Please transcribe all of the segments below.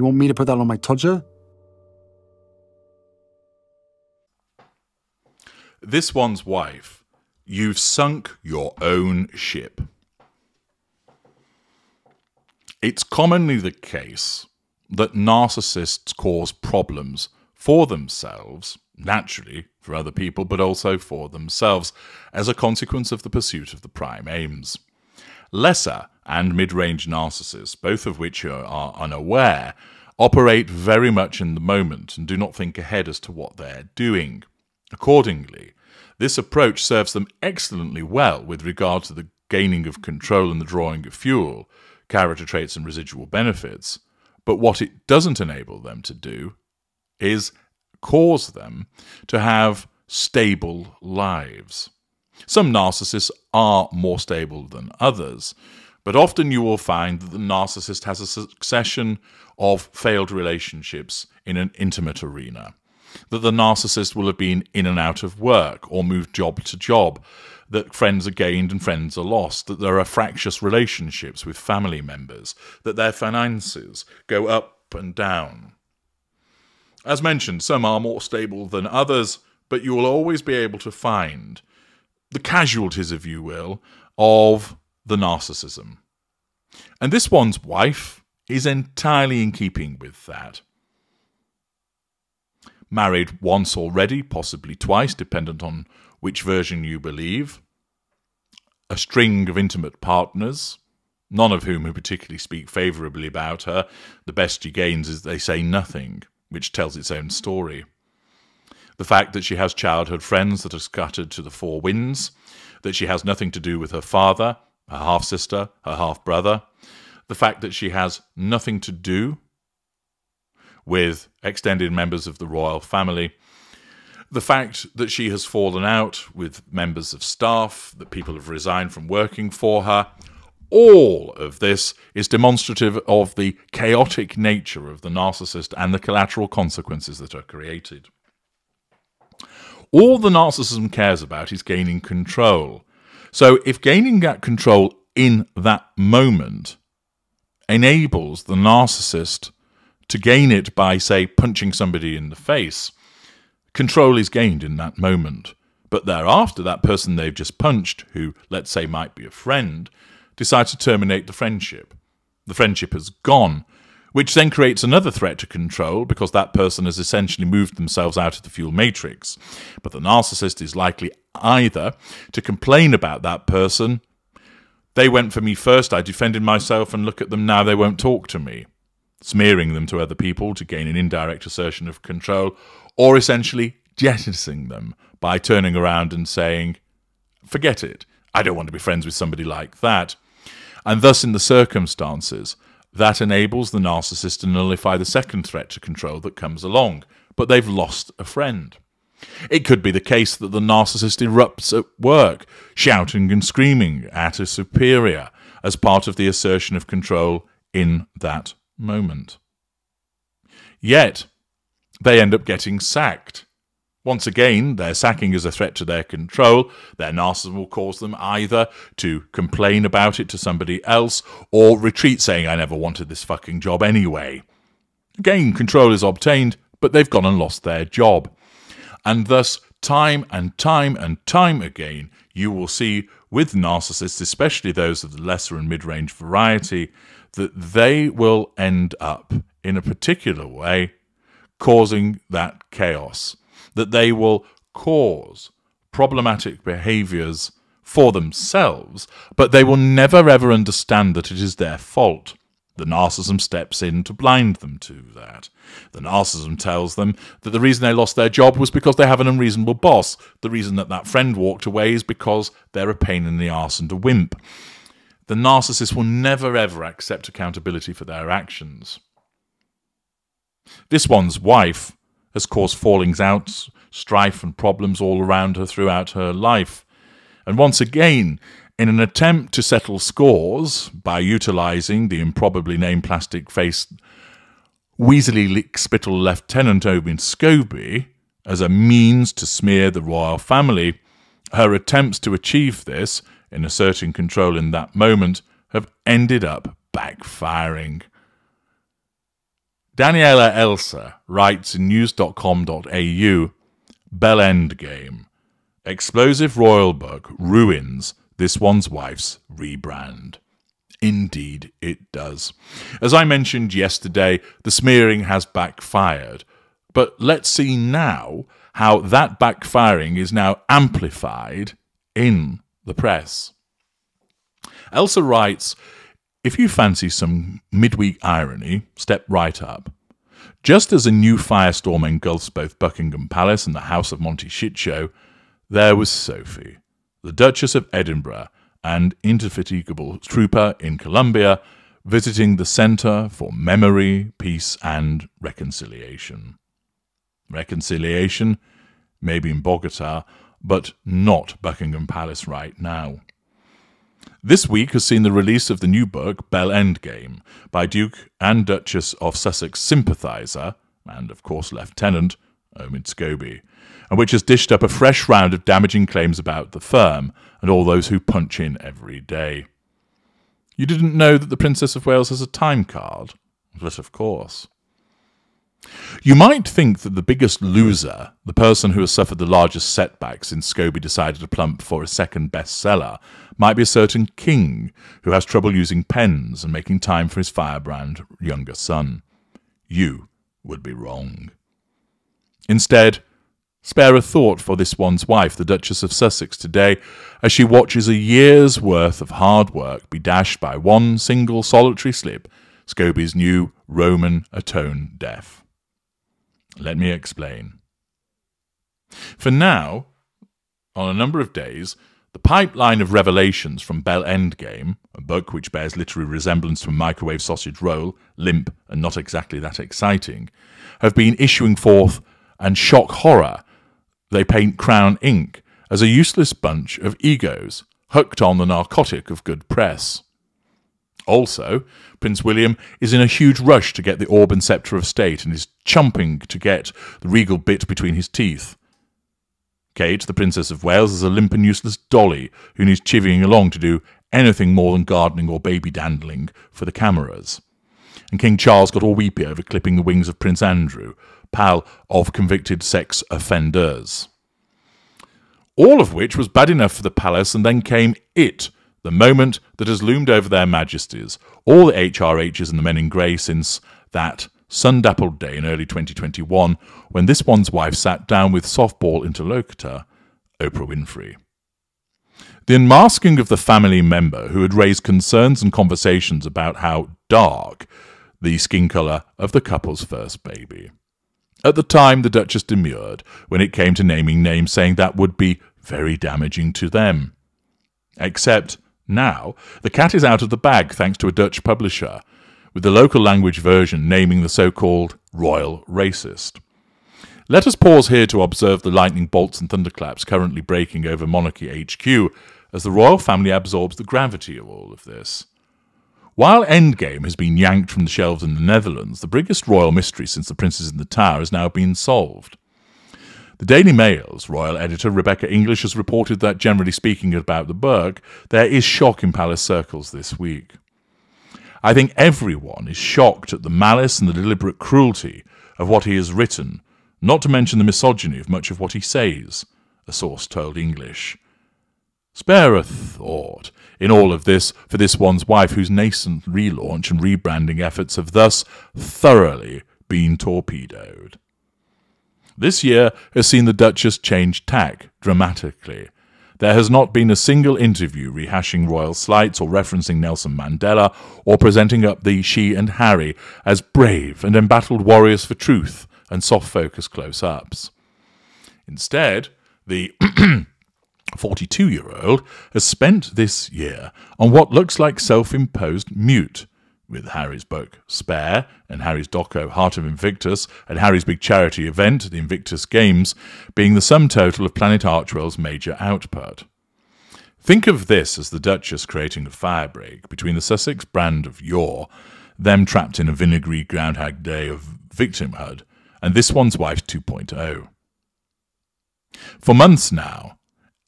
You want me to put that on my todger? This one's wife. You've sunk your own ship. It's commonly the case that narcissists cause problems for themselves, naturally for other people, but also for themselves, as a consequence of the pursuit of the prime aims. Lesser and mid-range narcissists, both of which are unaware, operate very much in the moment and do not think ahead as to what they're doing. Accordingly, this approach serves them excellently well with regard to the gaining of control and the drawing of fuel, character traits and residual benefits, but what it doesn't enable them to do is cause them to have stable lives. Some narcissists are more stable than others, but often you will find that the narcissist has a succession of failed relationships in an intimate arena, that the narcissist will have been in and out of work or moved job to job, that friends are gained and friends are lost, that there are fractious relationships with family members, that their finances go up and down. As mentioned, some are more stable than others, but you will always be able to find the casualties, if you will, of the narcissism. And this one's wife is entirely in keeping with that. Married once already, possibly twice, dependent on which version you believe. A string of intimate partners, none of whom particularly speak favourably about her. The best she gains is they say nothing, which tells its own story. The fact that she has childhood friends that are scattered to the four winds, that she has nothing to do with her father, her half-sister, her half-brother, the fact that she has nothing to do with extended members of the royal family, the fact that she has fallen out with members of staff, that people have resigned from working for her, all of this is demonstrative of the chaotic nature of the narcissist and the collateral consequences that are created. All the narcissism cares about is gaining control. So if gaining that control in that moment enables the narcissist to gain it by, say, punching somebody in the face, control is gained in that moment. But thereafter, that person they've just punched, who, let's say, might be a friend, decides to terminate the friendship. The friendship has gone, which then creates another threat to control because that person has essentially moved themselves out of the fuel matrix. But the narcissist is likely either to complain about that person, they went for me first, I defended myself, and look at them now, they won't talk to me, smearing them to other people to gain an indirect assertion of control, or essentially jettisoning them by turning around and saying, forget it, I don't want to be friends with somebody like that. And thus, in the circumstances, that enables the narcissist to nullify the second threat to control that comes along, but they've lost a friend. It could be the case that the narcissist erupts at work, shouting and screaming at a superior as part of the assertion of control in that moment. Yet, they end up getting sacked. Once again, their sacking is a threat to their control. Their narcissism will cause them either to complain about it to somebody else or retreat saying, I never wanted this fucking job anyway. Again, control is obtained, but they've gone and lost their job. And thus, time and time and time again, you will see with narcissists, especially those of the lesser and mid-range variety, that they will end up in a particular way causing that chaos, that they will cause problematic behaviours for themselves, but they will never ever understand that it is their fault. The narcissism steps in to blind them to that. The narcissism tells them that the reason they lost their job was because they have an unreasonable boss. The reason that that friend walked away is because they're a pain in the arse and a wimp. The narcissist will never ever accept accountability for their actions. This one's wife has caused fallings out, strife and problems all around her throughout her life. And once again, in an attempt to settle scores by utilising the improbably named plastic-faced Weasley Lick-Spittle Lieutenant Owen Scobie as a means to smear the royal family, her attempts to achieve this, in asserting control in that moment, have ended up backfiring. Daniela Elsa writes in news.com.au, Bellendgame. Explosive royal book ruins this one's wife's rebrand. Indeed it does. As I mentioned yesterday, the smearing has backfired. But let's see now how that backfiring is now amplified in the press. Elsa writes, if you fancy some midweek irony, step right up. Just as a new firestorm engulfs both Buckingham Palace and the House of Monty Shitshow, there was Sophie, the Duchess of Edinburgh, and indefatigable trooper in Colombia, visiting the Centre for Memory, Peace and Reconciliation. Reconciliation, maybe in Bogota, but not Buckingham Palace right now. This week has seen the release of the new book, Bellendgame, by Duke and Duchess of Sussex sympathiser, and of course Lieutenant, Omid Scobie, and which has dished up a fresh round of damaging claims about the firm and all those who punch in every day. You didn't know that the Princess of Wales has a time card? But of course. You might think that the biggest loser, the person who has suffered the largest setback since Scobie decided to plump for a second bestseller, might be a certain king who has trouble using pens and making time for his firebrand younger son. You would be wrong. Instead, spare a thought for this one's wife, the Duchess of Sussex, today, as she watches a year's worth of hard work be dashed by one single solitary slip, Scobie's new Roman atone death. Let me explain. For now, on a number of days, the pipeline of revelations from Bellendgame, a book which bears literary resemblance to a microwave sausage roll, limp and not exactly that exciting, have been issuing forth, and shock horror, they paint Crown Inc. as a useless bunch of egos, hooked on the narcotic of good press. Also, Prince William is in a huge rush to get the orb and sceptre of state and is chomping to get the regal bit between his teeth. Kate, the Princess of Wales, is a limp and useless dolly who needs chivying along to do anything more than gardening or baby dandling for the cameras. And King Charles got all weepy over clipping the wings of Prince Andrew, pal of convicted sex offenders. All of which was bad enough for the palace, and then came it, the moment that has loomed over their majesties, all the HRHs and the men in grey since that sun-dappled day in early 2021 when this one's wife sat down with softball interlocutor Oprah Winfrey. The unmasking of the family member who had raised concerns and conversations about how dark the skin colour of the couple's first baby. At the time, the Duchess demurred when it came to naming names, saying that would be very damaging to them. Except now, the cat is out of the bag thanks to a Dutch publisher, with the local language version naming the so-called royal racist. Let us pause here to observe the lightning bolts and thunderclaps currently breaking over Monarchy HQ as the royal family absorbs the gravity of all of this. While Endgame has been yanked from the shelves in the Netherlands, the biggest royal mystery since The Princes in the Tower has now been solved. The Daily Mail's royal editor, Rebecca English, has reported that, generally speaking about the book, there is shock in palace circles this week. I think everyone is shocked at the malice and the deliberate cruelty of what he has written, not to mention the misogyny of much of what he says, a source told English. Spare a thought in all of this for this one's wife whose nascent relaunch and rebranding efforts have thus thoroughly been torpedoed. This year has seen the Duchess change tack dramatically. There has not been a single interview rehashing royal slights or referencing Nelson Mandela or presenting up the she and Harry as brave and embattled warriors for truth and soft-focus close-ups. Instead, the 42-year-old has spent this year on what looks like self-imposed mute, with Harry's book Spare and Harry's doco Heart of Invictus and Harry's big charity event, the Invictus Games, being the sum total of Planet Archwell's major output. Think of this as the Duchess creating a firebreak between the Sussex brand of yore, them trapped in a vinegary Groundhog Day of victimhood, and this one's wife 2.0. For months now,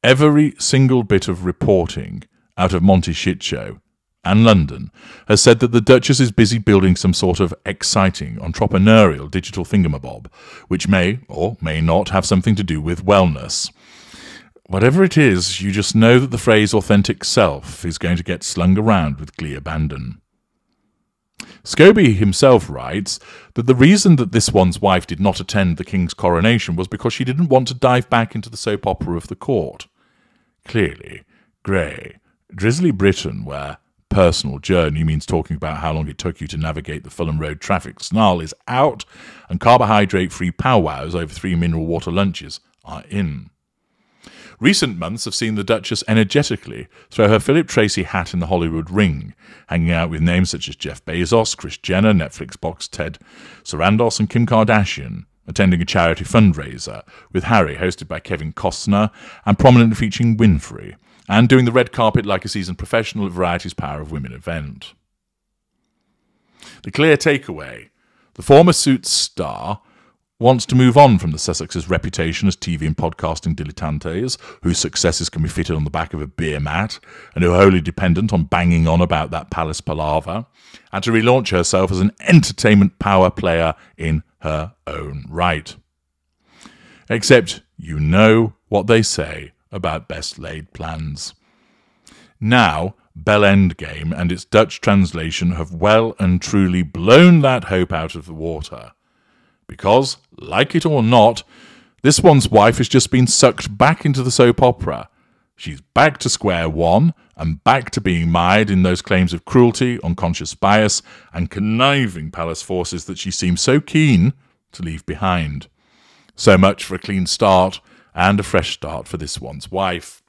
every single bit of reporting out of Monty Shitshow, and London, has said that the Duchess is busy building some sort of exciting, entrepreneurial digital thingamabob, which may or may not have something to do with wellness. Whatever it is, you just know that the phrase authentic self is going to get slung around with glee abandon. Scobie himself writes that the reason that this one's wife did not attend the king's coronation was because she didn't want to dive back into the soap opera of the court. Clearly, grey, drizzly Britain, where personal journey means talking about how long it took you to navigate the Fulham Road traffic snarl, is out, and carbohydrate-free powwows over 3 mineral water lunches are in. Recent months have seen the Duchess energetically throw her Philip Tracy hat in the Hollywood ring, hanging out with names such as Jeff Bezos, Kris Jenner, Netflix boss Ted Sarandos, and Kim Kardashian, attending a charity fundraiser with Harry, hosted by Kevin Costner, and prominently featuring Winfrey, and doing the red carpet like a seasoned professional at Variety's Power of Women event. The clear takeaway: the former Suits star wants to move on from the Sussexes' reputation as TV and podcasting dilettantes, whose successes can be fitted on the back of a beer mat, and who are wholly dependent on banging on about that palace palaver, and to relaunch herself as an entertainment power player in her own right. Except you know what they say about best laid plans. Now, Bellendgame and its Dutch translation have well and truly blown that hope out of the water. Because, like it or not, this one's wife has just been sucked back into the soap opera. She's back to square one, and back to being mired in those claims of cruelty, unconscious bias, and conniving palace forces that she seems so keen to leave behind. So much for a clean start, and a fresh start for this one's wife.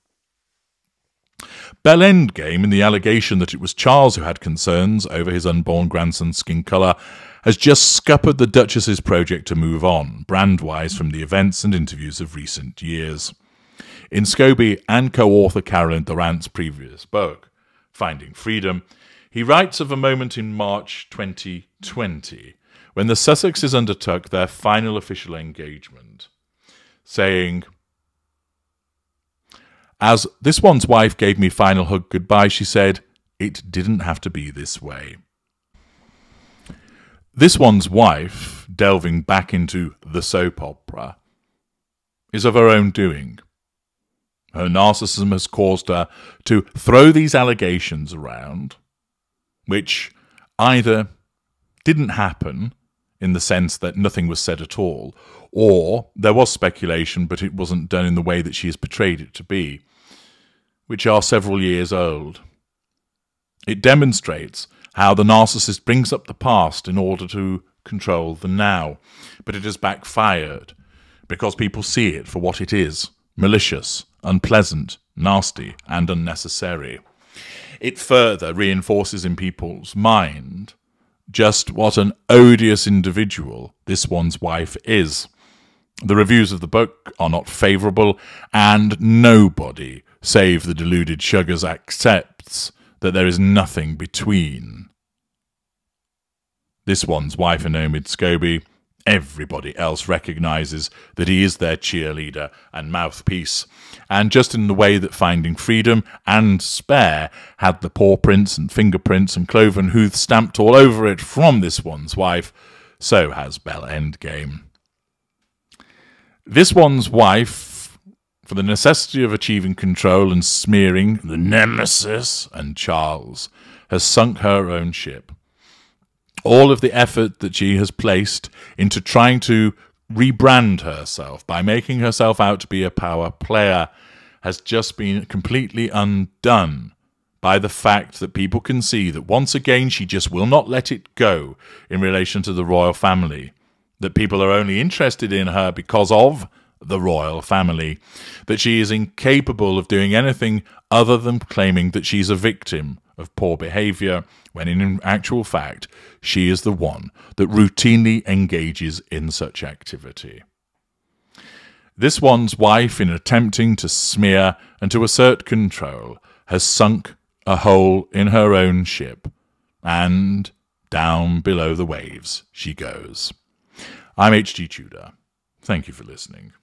Bellendgame, in the allegation that it was Charles who had concerns over his unborn grandson's skin colour, has just scuppered the Duchess's project to move on, brand-wise, from the events and interviews of recent years. In Scobie and co-author Carolyn Durant's previous book, Finding Freedom, he writes of a moment in March 2020 when the Sussexes undertook their final official engagement, saying, "As this one's wife gave me final hug goodbye, she said, 'It didn't have to be this way.'" This one's wife, delving back into the soap opera, is of her own doing. Her narcissism has caused her to throw these allegations around, which either didn't happen in the sense that nothing was said at all, or there was speculation but it wasn't done in the way that she has portrayed it to be, which are several years old. It demonstrates how the narcissist brings up the past in order to control the now, but it has backfired because people see it for what it is: malicious, unpleasant, nasty, and unnecessary. It further reinforces in people's mind just what an odious individual this one's wife is. The reviews of the book are not favourable, and nobody, save the deluded Sugars, accepts that there is nothing between this one's wife and Omid Scobie. Everybody else recognises that he is their cheerleader and mouthpiece, and just in the way that Finding Freedom and Spare had the paw prints and fingerprints and cloven hoof stamped all over it from this one's wife, so has Bellendgame. This one's wife, for the necessity of achieving control and smearing the nemesis and Charles, has sunk her own ship. All of the effort that she has placed into trying to rebrand herself by making herself out to be a power player has just been completely undone by the fact that people can see that once again she just will not let it go in relation to the royal family, that people are only interested in her because of the royal family, that she is incapable of doing anything other than claiming that she's a victim of poor behaviour, when in actual fact she is the one that routinely engages in such activity. This one's wife, in attempting to smear and to assert control, has sunk a hole in her own ship, and down below the waves she goes. I'm H.G. Tudor. Thank you for listening.